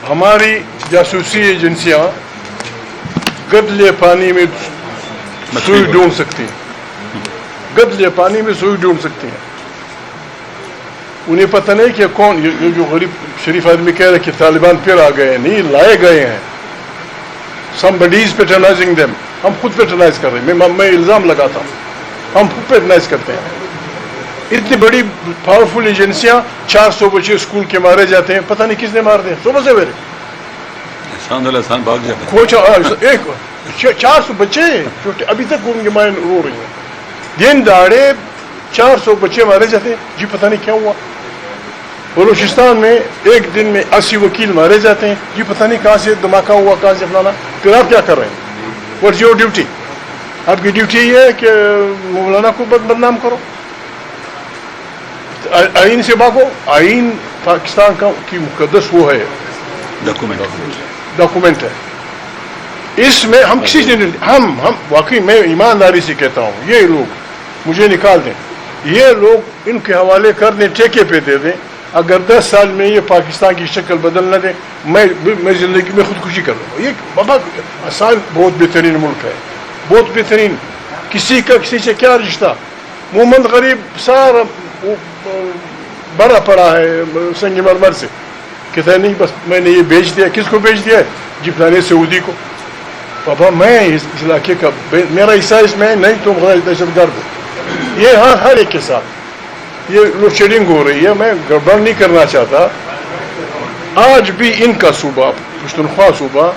ہماری جاسوسی ایجنسیاں گدلے پانی میں سوئی ڈھونڈ سکتی ہیں، گدلے پانی میں سوئی ڈھونڈ سکتی ہیں. انہیں پتہ نہیں کہ کون جو غریب شریف آدمی کہہ رہے کہ طالبان پھر آ گئے ہیں. نہیں، لائے گئے ہیں. somebody is patronizing them. ہم خود پیٹرنائز کر رہے ہیں. میں الزام لگاتا ہوں ہم خود پیٹرنائز کرتے ہیں. اتنی بڑی پاورفل ایجنسیاں 400 بچے اسکول کے مارے جاتے ہیں، پتہ نہیں کس نے مار دیا صبح سویرے. احسان بھاگ جاتے ہیں. ایک 400 بچے چھوٹے ابھی تک ان کی مائیں رو رہی ہیں. دن دہاڑے 400 بچے مارے جاتے ہیں. جی پتہ نہیں کیا ہوا. بلوچستان میں ایک دن میں 80 وکیل مارے جاتے ہیں. جی پتہ نہیں کہاں سے دھماکہ ہوا، کہاں سے فلانا. پھر آپ کیا کر رہے ہیں؟ What's your duty? آپ کی ڈیوٹی یہ ہے کہ مولانا کو بدنام کرو، آئین سے بھاگو. آئین پاکستان کا کی مقدس وہ ہے، ڈاکومنٹ ہے. اس میں ہم کسی سے ہم واقعی میں ایمانداری سے کہتا ہوں، یہ لوگ مجھے نکال دیں، یہ لوگ ان کے حوالے کر دیں، ٹھیکے پہ دے دیں. اگر 10 سال میں یہ پاکستان کی شکل بدل نہ دیں، میں زندگی میں خودکشی کر لوں. یہ بابا آسان بہت بہترین ملک ہے، بہت بہترین. کسی کا کسی سے کیا رشتہ؟ محمد غریب سارا بڑا پڑا ہے سنگ مرمر سے. کہتا ہے نہیں بس میں نے یہ بیچ دیا. کس کو بیچ دیا ہے؟ جی فلانے سعودی کو. بابا میں اس علاقے کا میرا حصہ اس میں نہیں تو دہشت گرد ہو. یہ ہر ایک کے ساتھ یہ لوڈ شیڈنگ ہو رہی ہے. میں گڑبڑ نہیں کرنا چاہتا. آج بھی ان کا صوبہ پشتونخوا صوبہ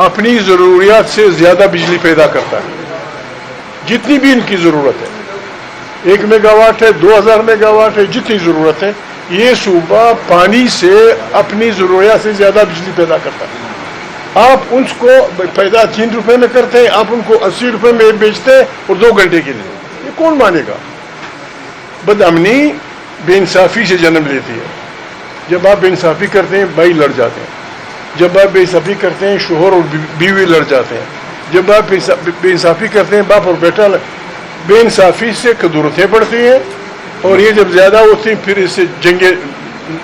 اپنی ضروریات سے زیادہ بجلی پیدا کرتا ہے جتنی بھی ان کی ضرورت ہے. 1 میگا واٹ ہے، 2000 میگا واٹ ہے، جتنی ضرورت ہے. یہ صوبہ پانی سے اپنی ضروریات سے زیادہ بجلی پیدا کرتا ہے. آپ ان کو پیدا 3 روپے میں کرتے ہیں، آپ ان کو 80 روپے میں بیچتے ہیں اور 2 گھنٹے کے لیے. یہ کون مانے گا؟ بد امنی بے انصافی سے جنم لیتی ہے. جب آپ بے انصافی کرتے ہیں بھائی لڑ جاتے ہیں. جب آپ بے انصافی کرتے ہیں شوہر اور بیوی لڑ جاتے ہیں. جب آپ بے انصافی کرتے ہیں باپ اور بیٹا بے انصافی سے قدورتیں بڑھتی ہیں اور یہ جب زیادہ ہوتی ہیں پھر اس سے جنگیں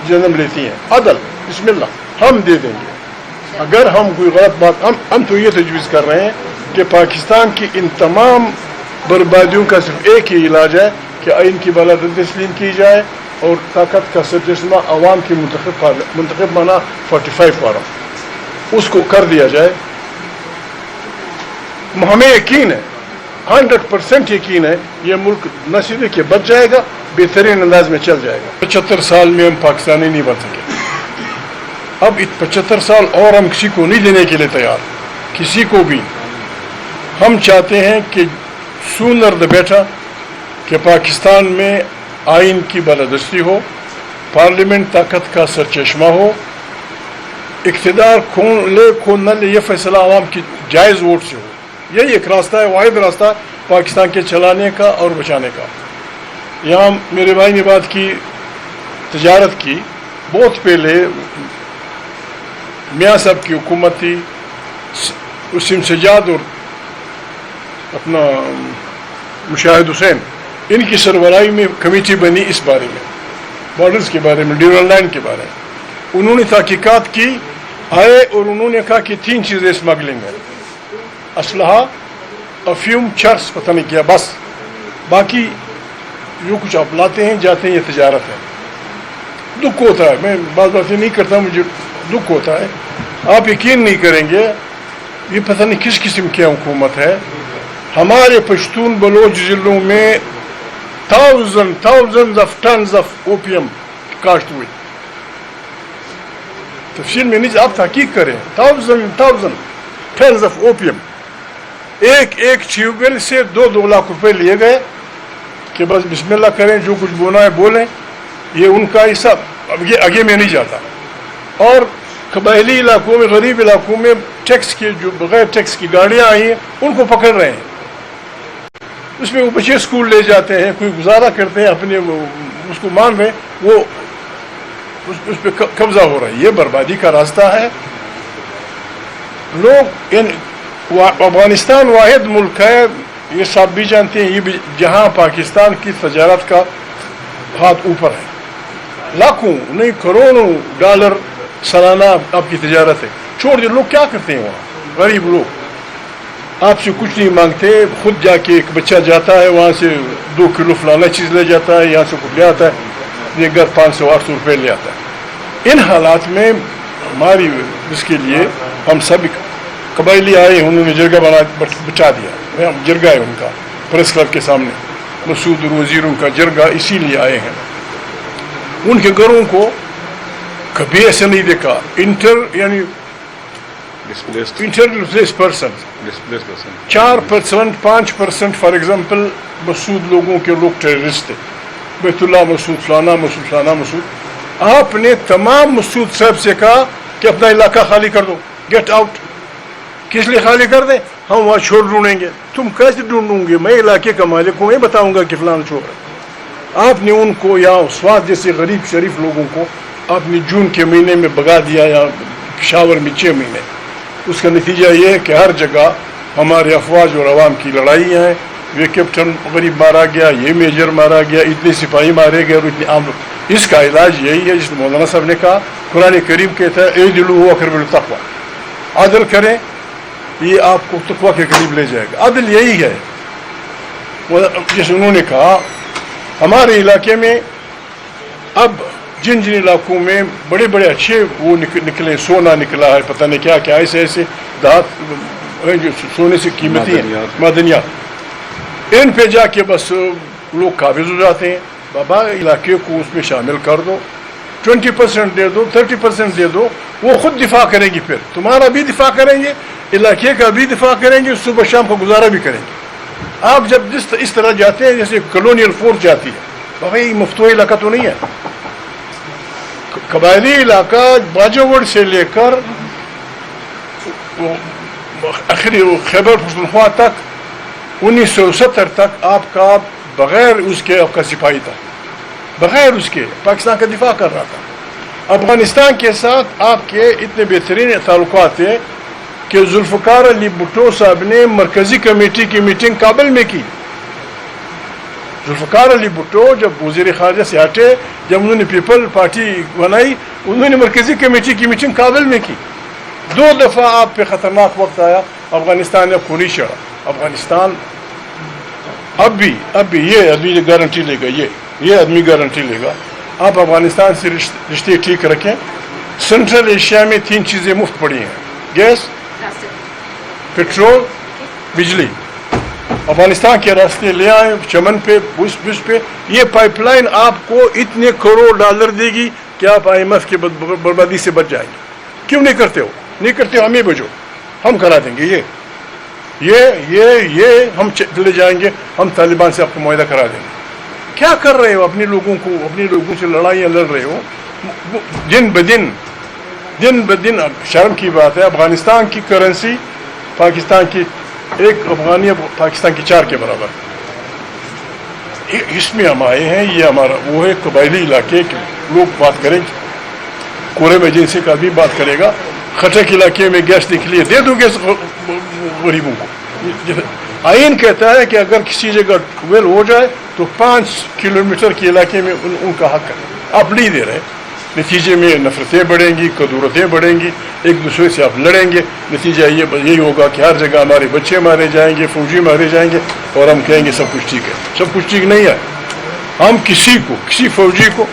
جنم لیتی ہیں. عدل بسم اللہ ہم دے دیں گے. اگر ہم کوئی غلط بات ہم تو یہ تجویز کر رہے ہیں کہ پاکستان کی ان تمام بربادیوں کا صرف ایک ہی علاج ہے کہ آئین کی بالادستی تسلیم کی جائے اور طاقت کا سرچشمہ عوام کی منتخب مانا 45 فارم اس کو کر دیا جائے. ہمیں یقین ہے 100% یقین ہے یہ ملک نہ صرف کہ بچ جائے گا بہترین انداز میں چل جائے گا. 75 سال میں ہم پاکستانی نہیں بن سکے. اب 75 سال اور ہم کسی کو نہیں دینے کے لیے تیار، کسی کو بھی. ہم چاہتے ہیں کہ سونر دا بیٹر کہ پاکستان میں آئین کی بالادستی ہو، پارلیمنٹ طاقت کا سرچشمہ ہو، اقتدار کون لے کون نہ لے یہ فیصلہ عوام کی جائز ووٹ سے ہو. یہی ایک راستہ ہے، واحد راستہ پاکستان کے چلانے کا اور بچانے کا. یہاں میرے بھائی نے بات کی تجارت کی. بہت پہلے میاں صاحب کی حکومت تھی، وسیم سجاد اور اپنا مشاہد حسین، ان کی سربراہی میں کمیٹی بنی اس بارے میں، بارڈرز کے بارے میں، ڈیورنڈ لائن کے بارے میں. انہوں نے تحقیقات کی، آئے اور انہوں نے کہا کہ 3 چیزیں اسمگلنگ ہے: اسلحہ، افیوم، چرس، پتہ نہیں کیا، بس باقی جو کچھ آپ لاتے ہیں جاتے ہیں یہ تجارت ہے. دکھ ہوتا ہے، میں بعض باتیں نہیں کرتا، مجھے دکھ ہوتا ہے. آپ یقین نہیں کریں گے یہ پتہ نہیں کس قسم کی حکومت ہے. ہمارے پشتون بلوچ ضلعوں میں thousands of tons of opium کاشت ہوئی. تفصیل میں نہیں، آپ تحقیق کریں. thousand tons of opium. ایک ٹیوب ویل سے 2 لاکھ روپے لیے گئے کہ بس بسم اللہ کریں، جو کچھ بونا ہے بولیں، یہ ان کا حصہ. اب یہ آگے میں نہیں جاتا. اور قبائلی علاقوں میں، غریب علاقوں میں ٹیکس کی جو بغیر ٹیکس کی گاڑیاں آئی ہیں ان کو پکڑ رہے ہیں. اس میں وہ بچے اسکول لے جاتے ہیں، کوئی گزارا کرتے ہیں اپنے، اس کو مان رہے وہ اس پہ قبضہ ہو رہا ہے. یہ بربادی کا راستہ ہے. لوگ افغانستان واحد ملک ہے، یہ سب بھی جانتے ہیں، یہ بھی جہاں پاکستان کی تجارت کا ہاتھ اوپر ہے. لاکھوں نہیں کروڑوں ڈالر سالانہ آپ کی تجارت ہے. چھوڑ دیں. لوگ کیا کرتے ہیں وہاں؟ غریب لوگ آپ سے کچھ نہیں مانگتے. خود جا کے ایک بچہ جاتا ہے وہاں سے 2 کلو فلانا چیز لے جاتا ہے, یہاں سے کچھ لے آتا ہے, یہ گھر 500-800 روپے لے آتا ہے. ان حالات میں ہماری اس کے لیے ہم سب قبائلی آئے, انہوں نے جرگہ بچا دیا. جرگہ ہے ان کا پریس کلب کے سامنے, مسعود وزیروں کا جرگہ, اسی لیے آئے ہیں. ان کے گھروں کو کبھی ایسے نہیں دیکھا. یعنی انٹر پرسن 4% 5% فار ایگزامپل مسعود لوگوں کے لوگ ٹیررسٹ تھے. بیت اللہ مسعود, فلانا مسعود, فلانا مسعود. آپ نے تمام مسعود صاحب سے کہا کہ اپنا علاقہ خالی کر دو, گیٹ آؤٹ. کس لیے خالی کر دیں؟ ہم وہاں چھوڑ ڈھونڈیں گے. تم کیسے ڈھونڈوں گے؟ میں علاقے کا مالک ہوں, میں بتاؤں گا کہ فلانا چھوڑ ہے. آپ نے ان کو یا سواد جیسے غریب شریف لوگوں کو آپ نے جون کے مہینے میں بگا دیا, یا پشاور میں 6 مہینے. اس کا نتیجہ یہ ہے کہ ہر جگہ ہمارے افواج اور عوام کی لڑائیاں ہیں. یہ کیپٹن غریب مارا گیا, یہ میجر مارا گیا, اتنے سپاہی مارے گئے, اور اتنے عام. اس کا علاج یہی ہے جس مولانا صاحب نے کہا. قرآن کریم کہتا ہے اعدلوا هو اقرب للتقوی, عدل کریں, یہ آپ کو تقوی کے قریب لے جائے گا. عدل یہی ہے. جیسے انہوں نے کہا ہمارے علاقے میں اب جن علاقوں میں بڑے بڑے اچھے وہ نکلے, سونا نکلا ہے, پتہ نہیں کیا کیا, ایسے ایسے دھات جو سونے سے قیمتی ہیں, معدنیات, ان پہ جا کے بس لوگ قابض ہو جاتے ہیں. بابا علاقے کو اس میں شامل کر دو, 20% دے دو, 30% دے دو, وہ خود دفاع کریں گی. پھر تمہارا بھی دفاع کریں گے, علاقے کا بھی دفاع کریں گے, صبح شام کا گزارا بھی کریں گے. آپ جب اس طرح جاتے ہیں جیسے کلونیل فورس جاتی ہے, بابا یہ مفتوح علاقہ تو نہیں ہے. قبائلی علاقہ باجوڑ سے لے کر آخری خیبر پختونخوا تک 1970 تک آپ کا بغیر اس کے آپ کا سپاہی تھا, بغیر اس کے پاکستان کا دفاع کر رہا تھا. افغانستان کے ساتھ آپ کے اتنے بہترین تعلقات ہیں کہ ذوالفقار علی بھٹو صاحب نے مرکزی کمیٹی کی میٹنگ کابل میں کی. ذوالفقار علی بھٹو جب وزیر خارجہ سے ہٹے, جب انہوں نے پیپل پارٹی بنائی, انہوں نے مرکزی کمیٹی کی میٹنگ کابل میں کی. 2 دفعہ آپ پہ خطرناک وقت آیا. افغانستان نے کو نہیں چڑھا. افغانستان اب بھی یہ آدمی گارنٹی لے گا, یہ آدمی گارنٹی لے گا. آپ افغانستان سے رشتے ٹھیک رکھیں. سینٹرل ایشیا میں 3 چیزیں مفت پڑی ہیں, گیس, پیٹرول, بجلی. افغانستان کے راستے لے آئے, چمن پہ, بش پہ. یہ پائپ لائن آپ کو اتنے کروڑ ڈالر دے گی کہ آپ IMF کی بربادی سے بچ جائیں گے. کیوں نہیں کرتے ہو؟ نہیں کرتے ہو, ہمیں بھیجو, ہم کرا دیں گے. یہ ہم چلے جائیں گے, ہم طالبان سے آپ کو معاہدہ کرا دیں گے. کیا کر رہے ہو؟ اپنے لوگوں سے لڑائیاں لڑ رہے ہو دن بدن. شرم کی بات ہے, افغانستان کی کرنسی پاکستان کی 1 افغانی پاکستان کی 4 کے برابر. اس میں ہم آئے ہیں, یہ ہمارا وہ ہے قبائلی علاقے کے لوگ بات کریں. قرم ایجنسی کا بھی بات کرے گا. خٹک علاقے میں گیس نکلی, دے دو گیس غریبوں کو. آئین کہتا ہے کہ اگر کسی جگہ ویل ہو جائے تو 5 کلومیٹر کے علاقے میں ان کا حق ہے. آپ نہیں دے رہے. نتیجے میں نفرتیں بڑھیں گی, کدورتیں بڑھیں گی, ایک دوسرے سے آپ لڑیں گے. نتیجہ یہی ہوگا کہ ہر جگہ ہمارے بچے مارے جائیں گے, فوجی مارے جائیں گے, اور ہم کہیں گے سب کچھ ٹھیک ہے. سب کچھ ٹھیک نہیں ہے. ہم کسی فوجی کو,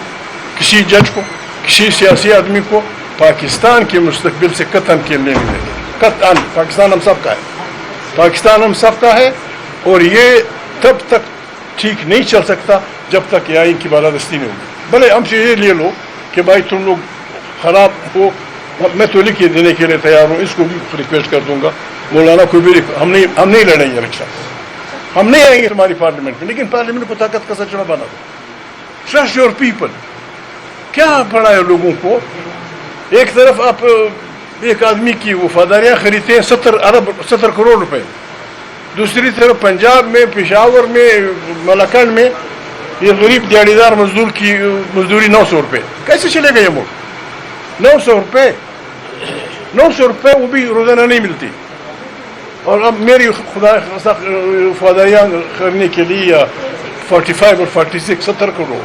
کسی جج کو, کسی سیاسی آدمی کو پاکستان کے مستقبل سے قطعاً کھیلنے نہیں دیں گے. قطعاً. پاکستان ہم سب کا ہے. پاکستان ہم سب کا ہے, اور یہ تب تک ٹھیک نہیں چل سکتا جب تک یہ آئین کی بالادستی نہیں ہوگی. بھلے ہم سے یہ لے لو کہ بھائی تم لوگ خراب ہو, میں تو لکھ کے دینے کے لیے تیار ہوں. اس کو بھی ریکویسٹ کر دوں گا, مولانا کو بھی. ہم نہیں لڑیں گے الیکشن, ہم نہیں آئیں گے تمہاری پارلیمنٹ میں, لیکن پارلیمنٹ کو طاقت کا سچنا بنا دو. Trust your people. کیا پڑا ہے لوگوں کو؟ ایک طرف آپ ایک آدمی کی وفاداریاں خریدتے ہیں 70 کروڑ روپے. دوسری طرف پنجاب میں, پشاور میں, ملاکنڈ میں یہ غریب دیہڑی دار مزدور کی مزدوری 900 روپے. کیسے چلے گا یہ ملک؟ 900 روپے وہ بھی روزانہ نہیں ملتی. اور اب میری وفاداریاں کرنے کے لیے 45 اور 46 70 کروڑ,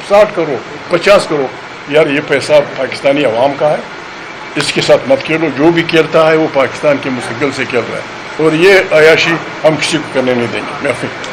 60 کروڑ, 50 کروڑ, یار یہ پیسہ پاکستانی عوام کا ہے، اس کے ساتھ مت کھیلو، جو بھی کھیلتا ہے وہ پاکستان کے مستقبل سے کھیل رہا ہے، اور یہ عیاشی ہم کسی کو کرنے نہیں دیں گے۔